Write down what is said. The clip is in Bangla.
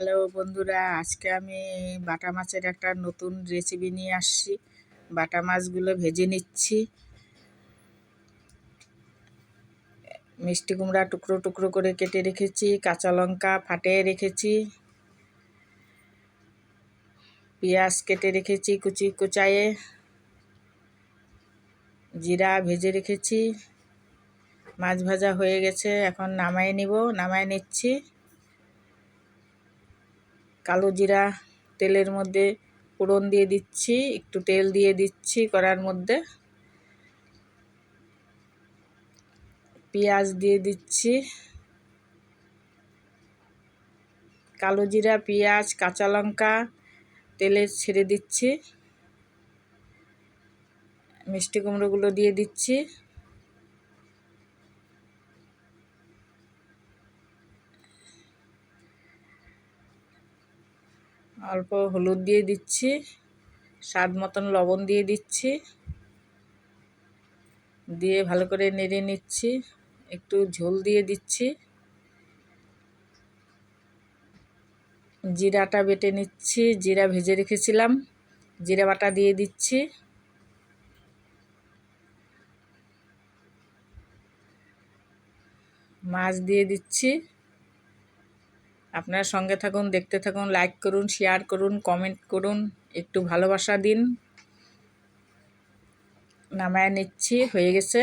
হ্যালো বন্ধুরা, আজকে আমি বাটা মাছের একটা নতুন রেসিপি নিয়ে আসছি। বাটা মাছগুলো ভেজে নিচ্ছি। মিষ্টি কুমড়া টুকরো টুকরো করে কেটে রেখেছি, কাঁচা লঙ্কা ফাটিয়ে রেখেছি, পেঁয়াজ কেটে রেখেছি কুচি কুচায়ে, জিরা ভেজে রেখেছি। মাছ ভাজা হয়ে গেছে, এখন নামায় নিচ্ছি। কালো জিরা তেলের মধ্যে ফোড়ন দিয়ে দিচ্ছি, একটু তেল দিয়ে দিচ্ছি কড়ার মধ্যে, পেঁয়াজ দিয়ে দিচ্ছি। কালো জিরা, পেঁয়াজ, কাঁচা লঙ্কা তেলে ছেড়ে দিচ্ছি। মিষ্টি কুমড়োগুলো দিয়ে দিচ্ছি। অল্প হলুদ দিয়ে দিচ্ছি, স্বাদ মতন লবণ দিয়ে দিচ্ছি, দিয়ে ভালো করে নেড়ে নিচ্ছি। একটু ঝোল দিয়ে দিচ্ছি। জিরাটা বেটে নিচ্ছি, জিরা ভেজে রেখেছিলাম, জিরা বাটা দিয়ে দিচ্ছি। মাছ দিয়ে দিচ্ছি। আপনার সঙ্গে থাকুন, দেখতে থাকুন, লাইক করুন, শেয়ার করুন, কমেন্ট করুন, একটু ভালোবাসা দিন। নামায় নিচ্ছি, হয়ে গেছে।